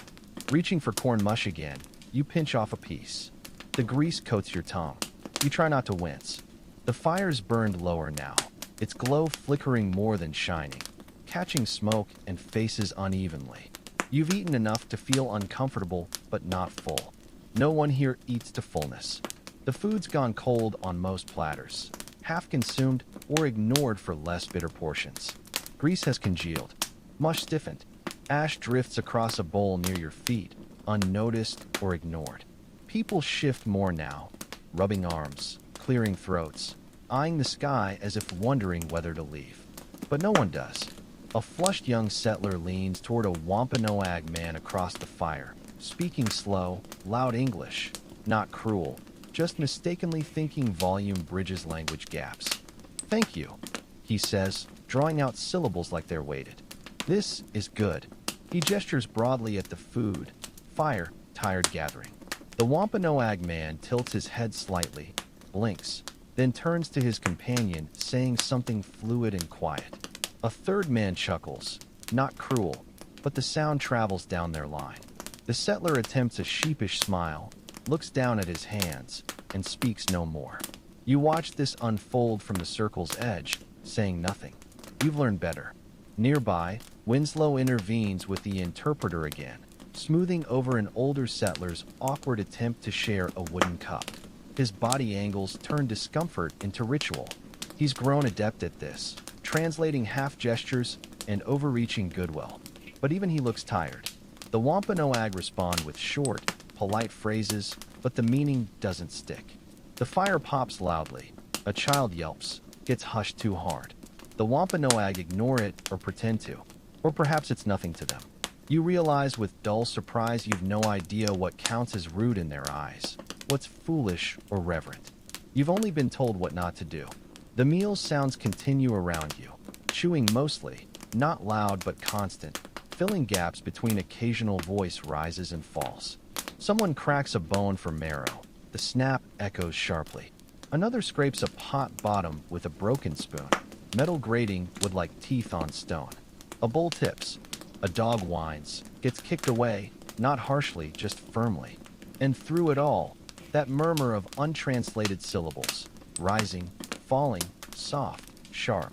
Reaching for corn mush again, you pinch off a piece. The grease coats your tongue. You try not to wince. The fire's burned lower now, its glow flickering more than shining, catching smoke and faces unevenly. You've eaten enough to feel uncomfortable, but not full. No one here eats to fullness. The food's gone cold on most platters, half consumed or ignored for less bitter portions. Grease has congealed, mush stiffened. Ash drifts across a bowl near your feet, unnoticed or ignored. People shift more now, rubbing arms, clearing throats, eyeing the sky as if wondering whether to leave. But no one does. A flushed young settler leans toward a Wampanoag man across the fire, speaking slow, loud English, not cruel, just mistakenly thinking volume bridges language gaps. "Thank you," he says, drawing out syllables like they're weighted. "This is good." He gestures broadly at the food, fire, tired gathering. The Wampanoag man tilts his head slightly, blinks, then turns to his companion, saying something fluid and quiet. A third man chuckles, not cruel, but the sound travels down their line. The settler attempts a sheepish smile, looks down at his hands, and speaks no more. You watch this unfold from the circle's edge, saying nothing. You've learned better. Nearby, Winslow intervenes with the interpreter again, smoothing over an older settler's awkward attempt to share a wooden cup. His body angles turn discomfort into ritual. He's grown adept at this, translating half gestures and overreaching goodwill. But even he looks tired. The Wampanoag respond with short, polite phrases, but the meaning doesn't stick. The fire pops loudly. A child yelps, gets hushed too hard. The Wampanoag ignore it or pretend to. Or perhaps it's nothing to them. You realize with dull surprise you've no idea what counts as rude in their eyes, what's foolish or reverent. You've only been told what not to do. The meal's sounds continue around you, chewing mostly, not loud but constant, filling gaps between occasional voice rises and falls. Someone cracks a bone for marrow. The snap echoes sharply. Another scrapes a pot bottom with a broken spoon, metal grating would like teeth on stone. A bowl tips. A dog whines, gets kicked away, not harshly, just firmly. And through it all, that murmur of untranslated syllables, rising, falling, soft, sharp.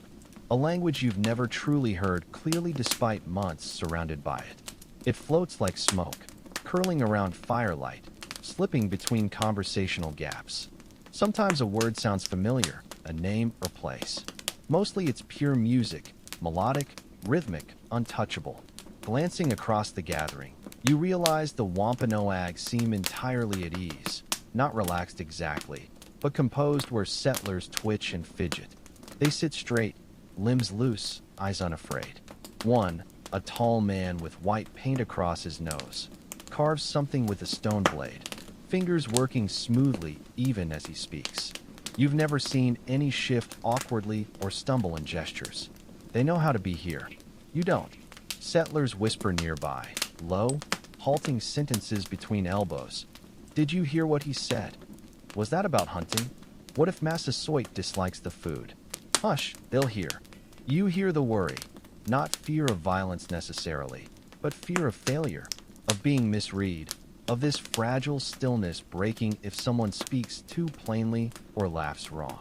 A language you've never truly heard clearly despite months surrounded by it. It floats like smoke, curling around firelight, slipping between conversational gaps. Sometimes a word sounds familiar, a name or place. Mostly it's pure music, melodic, rhythmic, untouchable. Glancing across the gathering, you realize the Wampanoag seem entirely at ease, not relaxed exactly, but composed where settlers twitch and fidget. They sit straight, limbs loose, eyes unafraid. One, a tall man with white paint across his nose, carves something with a stone blade, fingers working smoothly even as he speaks. You've never seen any shift awkwardly or stumble in gestures. They know how to be here. You don't. Settlers whisper nearby, low, halting sentences between elbows. Did you hear what he said? Was that about hunting? What if Massasoit dislikes the food? Hush, they'll hear. You hear the worry, not fear of violence necessarily, but fear of failure, of being misread, of this fragile stillness breaking if someone speaks too plainly or laughs wrong.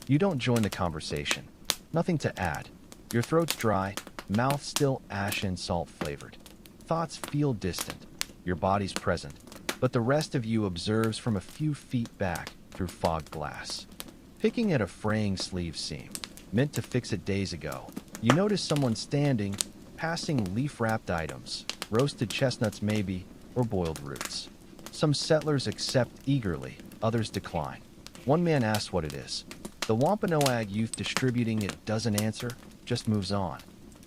You don't join the conversation. Nothing to add. Your throat's dry, mouth still ash and salt flavored. Thoughts feel distant. Your body's present, but the rest of you observes from a few feet back through fogged glass. Picking at a fraying sleeve seam, meant to fix it days ago, you notice someone standing, passing leaf-wrapped items, roasted chestnuts maybe, or boiled roots. Some settlers accept eagerly, others decline. One man asks what it is. The Wampanoag youth distributing it doesn't answer, just moves on.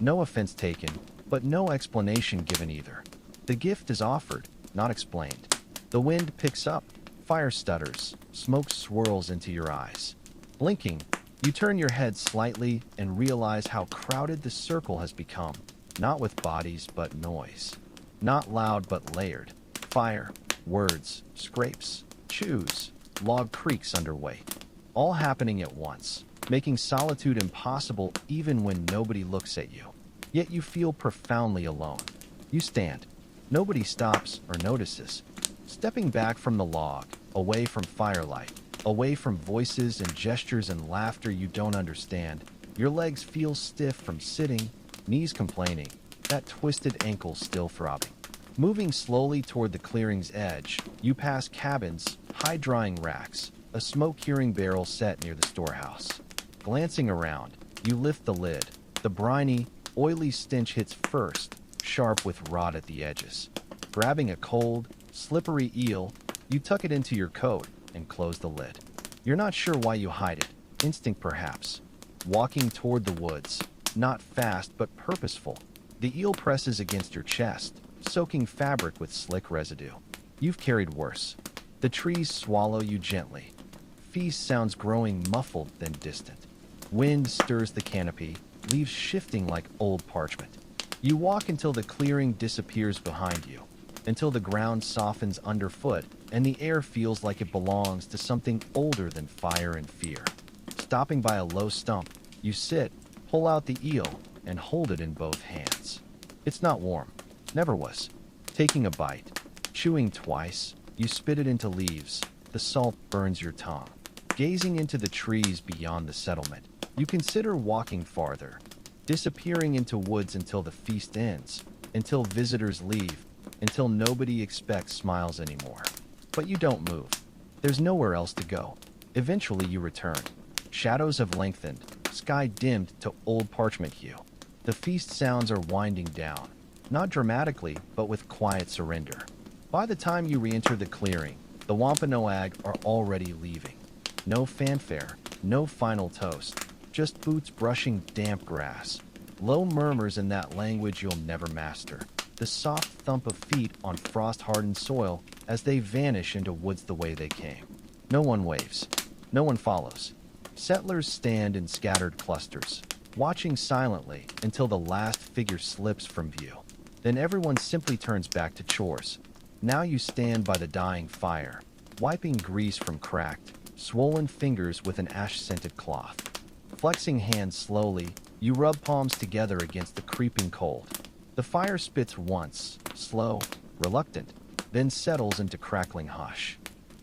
No offense taken, but no explanation given either. The gift is offered, not explained. The wind picks up, fire stutters, smoke swirls into your eyes. Blinking, you turn your head slightly and realize how crowded the circle has become, not with bodies but noise. Not loud but layered. Fire, words, scrapes, chews, log creaks underweight. All happening at once, making solitude impossible even when nobody looks at you. Yet you feel profoundly alone. You stand. Nobody stops or notices. Stepping back from the log, away from firelight, away from voices and gestures and laughter you don't understand, your legs feel stiff from sitting, knees complaining, that twisted ankle still throbbing. Moving slowly toward the clearing's edge, you pass cabins, high drying racks, a smoke-curing barrel set near the storehouse. Glancing around, you lift the lid. The briny, oily stench hits first, sharp with rot at the edges. Grabbing a cold, slippery eel, you tuck it into your coat and close the lid. You're not sure why you hide it, instinct perhaps. Walking toward the woods, not fast but purposeful. The eel presses against your chest, soaking fabric with slick residue. You've carried worse. The trees swallow you gently. Feast sounds growing muffled then distant. Wind stirs the canopy, leaves shifting like old parchment. You walk until the clearing disappears behind you, until the ground softens underfoot and the air feels like it belongs to something older than fire and fear. Stopping by a low stump, you sit, pull out the eel, and hold it in both hands. It's not warm. Never was. Taking a bite, chewing twice, you spit it into leaves. The salt burns your tongue. Gazing into the trees beyond the settlement, you consider walking farther, disappearing into woods until the feast ends, until visitors leave, until nobody expects smiles anymore. But you don't move. There's nowhere else to go. Eventually you return. Shadows have lengthened, sky dimmed to old parchment hue. The feast sounds are winding down, not dramatically, but with quiet surrender. By the time you re-enter the clearing, the Wampanoag are already leaving. No fanfare, no final toast, just boots brushing damp grass. Low murmurs in that language you'll never master. The soft thump of feet on frost-hardened soil as they vanish into woods the way they came. No one waves. No one follows. Settlers stand in scattered clusters, watching silently until the last figure slips from view. Then everyone simply turns back to chores. Now you stand by the dying fire, wiping grease from cracked, swollen fingers with an ash-scented cloth. Flexing hands slowly, you rub palms together against the creeping cold. The fire spits once, slow, reluctant, then settles into crackling hush.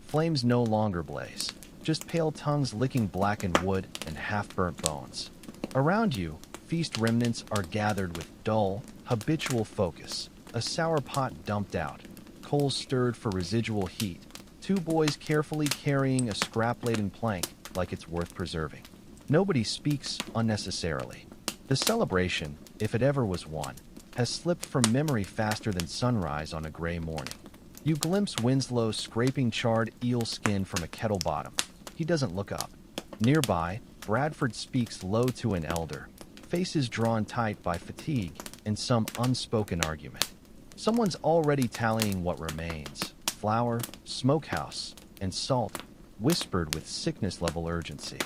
Flames no longer blaze, just pale tongues licking blackened wood and half-burnt bones. Around you, feast remnants are gathered with dull, habitual focus. A sour pot dumped out, coals stirred for residual heat, two boys carefully carrying a scrap-laden plank like it's worth preserving. Nobody speaks unnecessarily. The celebration, if it ever was one, has slipped from memory faster than sunrise on a gray morning. You glimpse Winslow scraping charred eel skin from a kettle bottom. He doesn't look up. Nearby, Bradford speaks low to an elder, faces drawn tight by fatigue and some unspoken argument. Someone's already tallying what remains: flour, smokehouse, and salt, whispered with sickness-level urgency.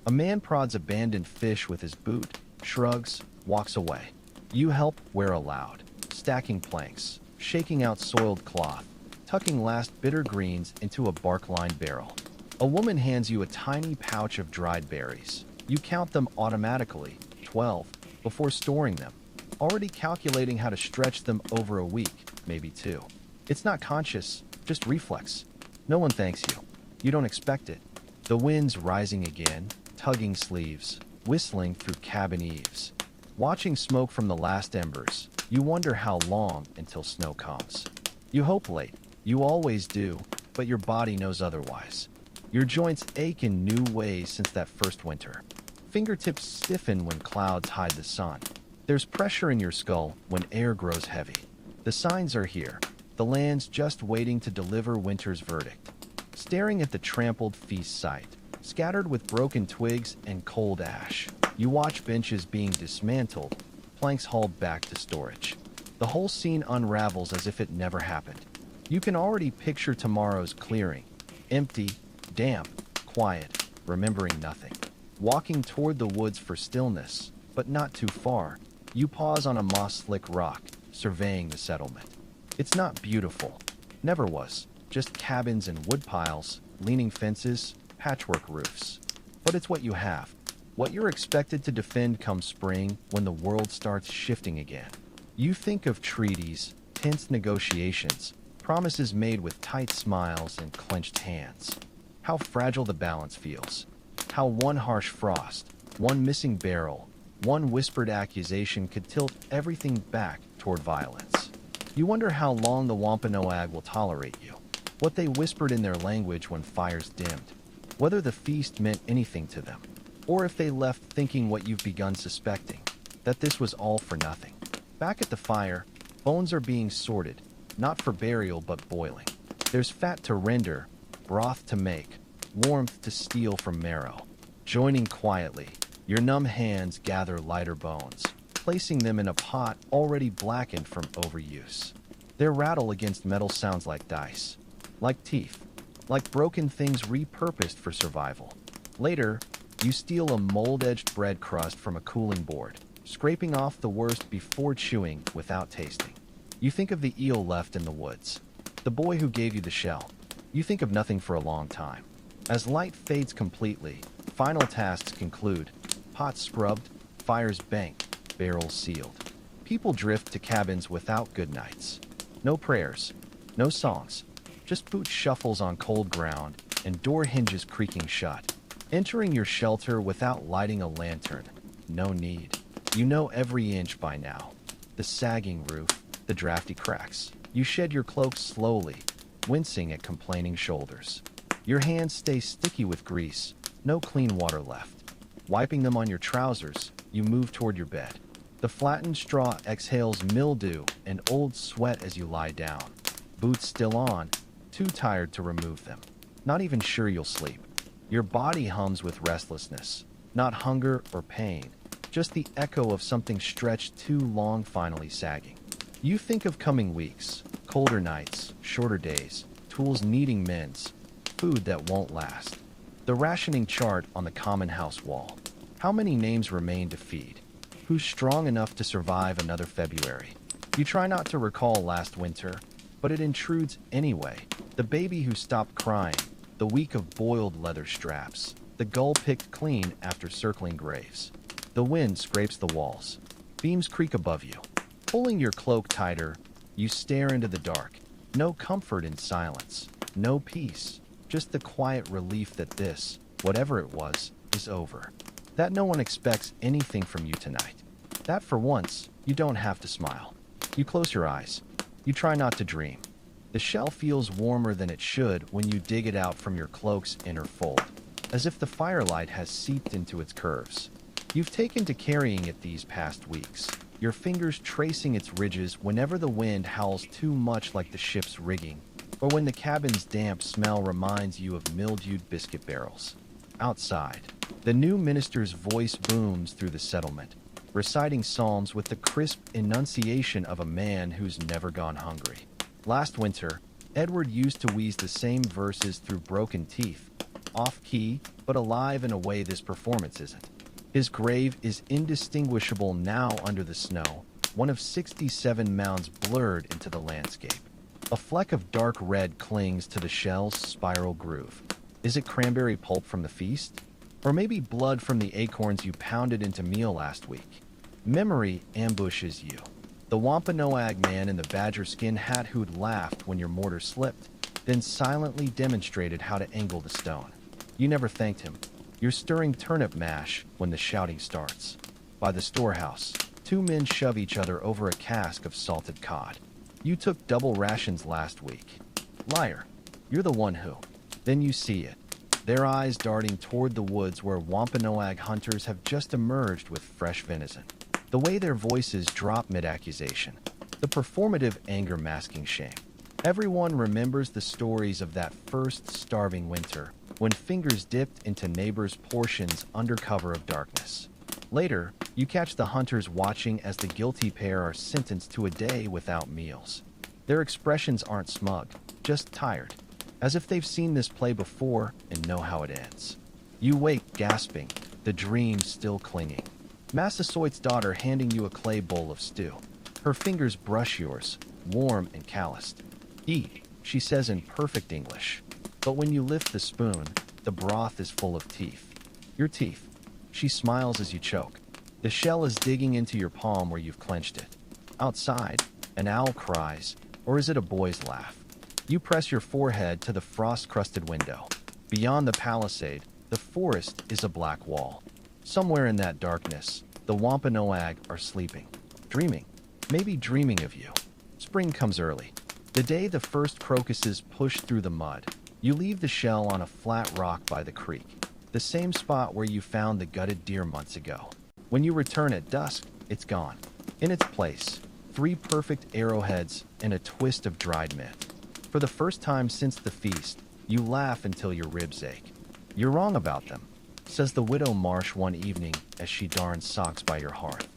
A man prods abandoned fish with his boot, shrugs, walks away. You help where allowed, stacking planks, shaking out soiled cloth, tucking last bitter greens into a bark-lined barrel. A woman hands you a tiny pouch of dried berries. You count them automatically, 12, before storing them, already calculating how to stretch them over a week, maybe 2. It's not conscious, just reflex. No one thanks you. You don't expect it. The wind's rising again, tugging sleeves, whistling through cabin eaves. Watching smoke from the last embers, you wonder how long until snow comes. You hope late. You always do, but your body knows otherwise. Your joints ache in new ways since that first winter. Fingertips stiffen when clouds hide the sun. There's pressure in your skull when air grows heavy. The signs are here. The land's just waiting to deliver winter's verdict. Staring at the trampled feast site, scattered with broken twigs and cold ash, you watch benches being dismantled, planks hauled back to storage. The whole scene unravels as if it never happened. You can already picture tomorrow's clearing, empty, damp, quiet, remembering nothing. Walking toward the woods for stillness, but not too far, you pause on a moss-slick rock, surveying the settlement. It's not beautiful. Never was. Just cabins and wood piles, leaning fences, patchwork roofs. But it's what you have. What you're expected to defend come spring when the world starts shifting again. You think of treaties, tense negotiations, promises made with tight smiles and clenched hands. How fragile the balance feels. How one harsh frost, one missing barrel, one whispered accusation could tilt everything back toward violence. You wonder how long the Wampanoag will tolerate you, what they whispered in their language when fires dimmed, whether the feast meant anything to them, or if they left thinking what you've begun suspecting, that this was all for nothing. Back at the fire, Bones are being sorted, not for burial but boiling. There's fat to render, broth to make, warmth to steal from marrow. Joining quietly, your numb hands gather lighter bones, placing them in a pot already blackened from overuse. Their rattle against metal sounds like dice, like teeth, like broken things repurposed for survival. Later, you steal a mold-edged bread crust from a cooling board, scraping off the worst before chewing without tasting. You think of the eel left in the woods, the boy who gave you the shell. You think of nothing for a long time. As light fades completely, final tasks conclude. Pots scrubbed, fires banked, barrels sealed. People drift to cabins without good nights. No prayers, no songs, just boot shuffles on cold ground and door hinges creaking shut. Entering your shelter without lighting a lantern. No need. You know every inch by now. The sagging roof, the drafty cracks. You shed your cloak slowly, wincing at complaining shoulders. Your hands stay sticky with grease, no clean water left. Wiping them on your trousers, you move toward your bed. The flattened straw exhales mildew and old sweat as you lie down. Boots still on, too tired to remove them. Not even sure you'll sleep. Your body hums with restlessness, not hunger or pain, just the echo of something stretched too long finally sagging. You think of coming weeks, colder nights, shorter days, tools needing mends, food that won't last. The rationing chart on the common house wall. How many names remain to feed? Who's strong enough to survive another February? You try not to recall last winter, but it intrudes anyway. The baby who stopped crying, the week of boiled leather straps, the gull picked clean after circling graves. The wind scrapes the walls. Beams creak above you. Pulling your cloak tighter, you stare into the dark. No comfort in silence. No peace. Just the quiet relief that this, whatever it was, is over. That no one expects anything from you tonight. That for once, you don't have to smile. You close your eyes. You try not to dream. The shell feels warmer than it should when you dig it out from your cloak's inner fold, as if the firelight has seeped into its curves. You've taken to carrying it these past weeks, your fingers tracing its ridges whenever the wind howls too much like the ship's rigging, or when the cabin's damp smell reminds you of mildewed biscuit barrels. Outside, the new minister's voice booms through the settlement, reciting psalms with the crisp enunciation of a man who's never gone hungry. Last winter, Edward used to wheeze the same verses through broken teeth, off-key, but alive in a way this performance isn't. His grave is indistinguishable now under the snow, one of 67 mounds blurred into the landscape. A fleck of dark red clings to the shell's spiral groove. Is it cranberry pulp from the feast? Or maybe blood from the acorns you pounded into meal last week? Memory ambushes you. The Wampanoag man in the badger skin hat who'd laughed when your mortar slipped, then silently demonstrated how to angle the stone. You never thanked him. You're stirring turnip mash when the shouting starts. By the storehouse, two men shove each other over a cask of salted cod. You took double rations last week. Liar, you're the one who. Then you see it. Their eyes darting toward the woods where Wampanoag hunters have just emerged with fresh venison. The way their voices drop mid-accusation. The performative anger masking shame. Everyone remembers the stories of that first starving winter, when fingers dipped into neighbors' portions under cover of darkness. Later, you catch the hunters watching as the guilty pair are sentenced to a day without meals. Their expressions aren't smug, just tired, as if they've seen this play before and know how it ends. You wake gasping, the dream still clinging. Massasoit's daughter handing you a clay bowl of stew. Her fingers brush yours, warm and calloused. Eat, she says in perfect English. But when you lift the spoon, the broth is full of teeth. Your teeth. She smiles as you choke. The shell is digging into your palm where you've clenched it. Outside, an owl cries, or is it a boy's laugh? You press your forehead to the frost-crusted window. Beyond the palisade, the forest is a black wall. Somewhere in that darkness, the Wampanoag are sleeping, dreaming, maybe dreaming of you. Spring comes early. The day the first crocuses push through the mud, you leave the shell on a flat rock by the creek, the same spot where you found the gutted deer months ago. When you return at dusk, it's gone. In its place, 3 perfect arrowheads and a twist of dried mint. For the first time since the feast, you laugh until your ribs ache. "You're wrong about them," says the widow Marsh one evening as she darns socks by your hearth.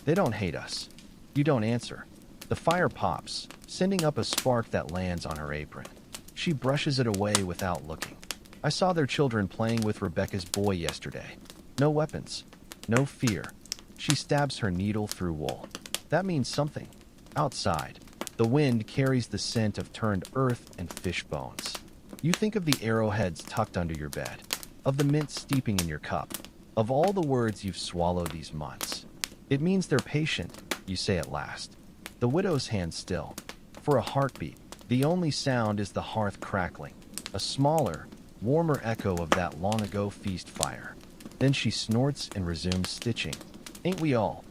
"They don't hate us." You don't answer. The fire pops, sending up a spark that lands on her apron. She brushes it away without looking. "I saw their children playing with Rebecca's boy yesterday. No weapons, no fear." She stabs her needle through wool. That means something. Outside, the wind carries the scent of turned earth and fish bones. You think of the arrowheads tucked under your bed, of the mint steeping in your cup, of all the words you've swallowed these months. "It means they're patient," you say at last. The widow's hands still. For a heartbeat, the only sound is the hearth crackling, a smaller, warmer echo of that long-ago feast fire. Then she snorts and resumes stitching. Ain't we all?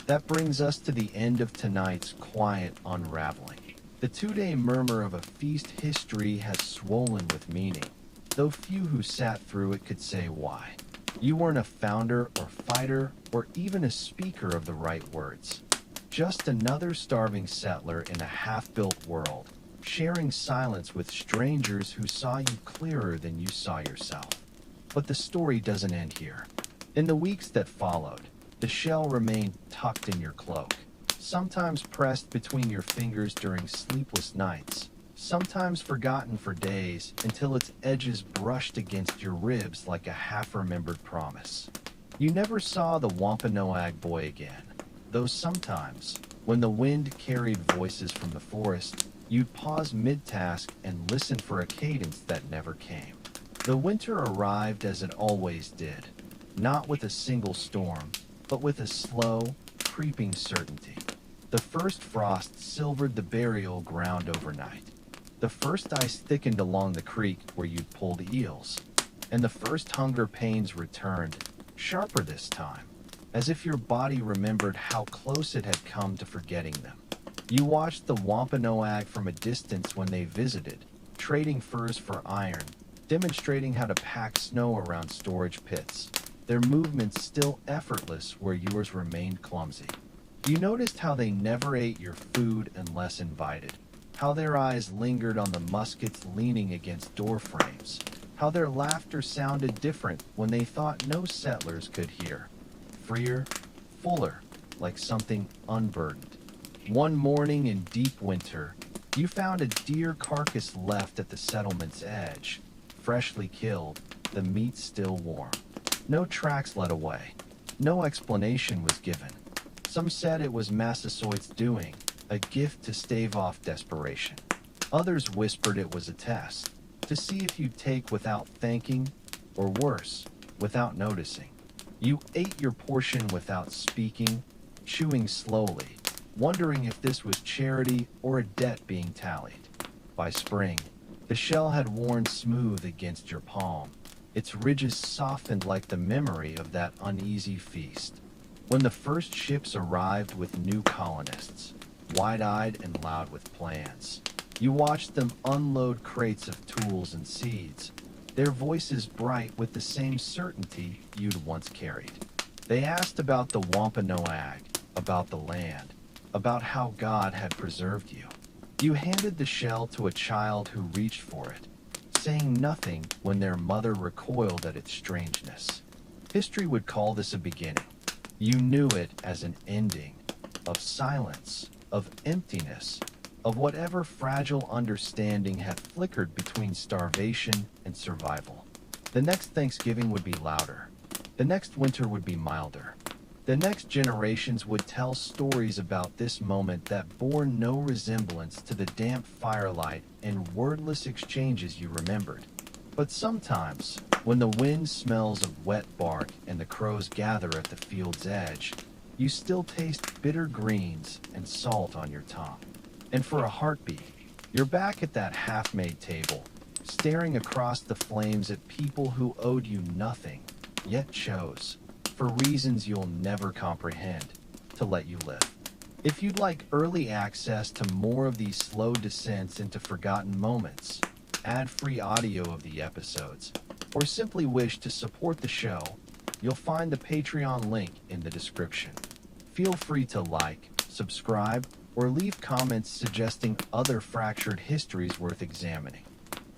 That brings us to the end of tonight's quiet unraveling. The 2-day murmur of a feast history has swollen with meaning, though few who sat through it could say why. You weren't a founder or fighter or even a speaker of the right words. Just another starving settler in a half-built world, sharing silence with strangers who saw you clearer than you saw yourself. But the story doesn't end here. In the weeks that followed, the shell remained tucked in your cloak, sometimes pressed between your fingers during sleepless nights, sometimes forgotten for days until its edges brushed against your ribs like a half-remembered promise. You never saw the Wampanoag boy again, though sometimes, when the wind carried voices from the forest, you'd pause mid-task and listen for a cadence that never came. The winter arrived as it always did, not with a single storm, but with a slow, creeping certainty. The first frost silvered the burial ground overnight. The first ice thickened along the creek where you'd pulled eels, and the first hunger pains returned, sharper this time, as if your body remembered how close it had come to forgetting them. You watched the Wampanoag from a distance when they visited, trading furs for iron, demonstrating how to pack snow around storage pits, their movements still effortless where yours remained clumsy. You noticed how they never ate your food unless invited, how their eyes lingered on the muskets leaning against door frames, how their laughter sounded different when they thought no settlers could hear. Freer, fuller, like something unburdened. One morning in deep winter, you found a deer carcass left at the settlement's edge, freshly killed, the meat still warm. No tracks led away. No explanation was given. Some said it was Massasoit's doing, a gift to stave off desperation. Others whispered it was a test, to see if you'd take without thanking, or worse, without noticing. You ate your portion without speaking, chewing slowly, wondering if this was charity or a debt being tallied. By spring, the shell had worn smooth against your palm, its ridges softened like the memory of that uneasy feast. When the first ships arrived with new colonists, wide-eyed and loud with plans, you watched them unload crates of tools and seeds, their voices bright with the same certainty you'd once carried. They asked about the Wampanoag, about the land, about how God had preserved you. You handed the shell to a child who reached for it, saying nothing when their mother recoiled at its strangeness. History would call this a beginning. You knew it as an ending, of silence, of emptiness, of whatever fragile understanding had flickered between starvation and survival. The next Thanksgiving would be louder. The next winter would be milder. The next generations would tell stories about this moment that bore no resemblance to the damp firelight and wordless exchanges you remembered. But sometimes, when the wind smells of wet bark and the crows gather at the field's edge, you still taste bitter greens and salt on your tongue. And for a heartbeat, you're back at that half-made table, staring across the flames at people who owed you nothing, yet chose, for reasons you'll never comprehend, to let you live. If you'd like early access to more of these slow descents into forgotten moments, ad-free audio of the episodes, or simply wish to support the show, you'll find the Patreon link in the description. Feel free to like, subscribe, or leave comments suggesting other fractured histories worth examining.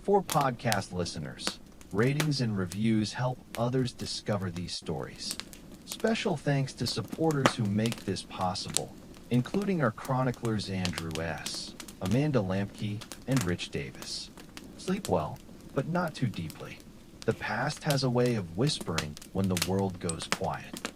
For podcast listeners, ratings and reviews help others discover these stories. Special thanks to supporters who make this possible, including our chroniclers Andrew S., Amanda Lampke, and Rich Davis. Sleep well, but not too deeply. The past has a way of whispering when the world goes quiet.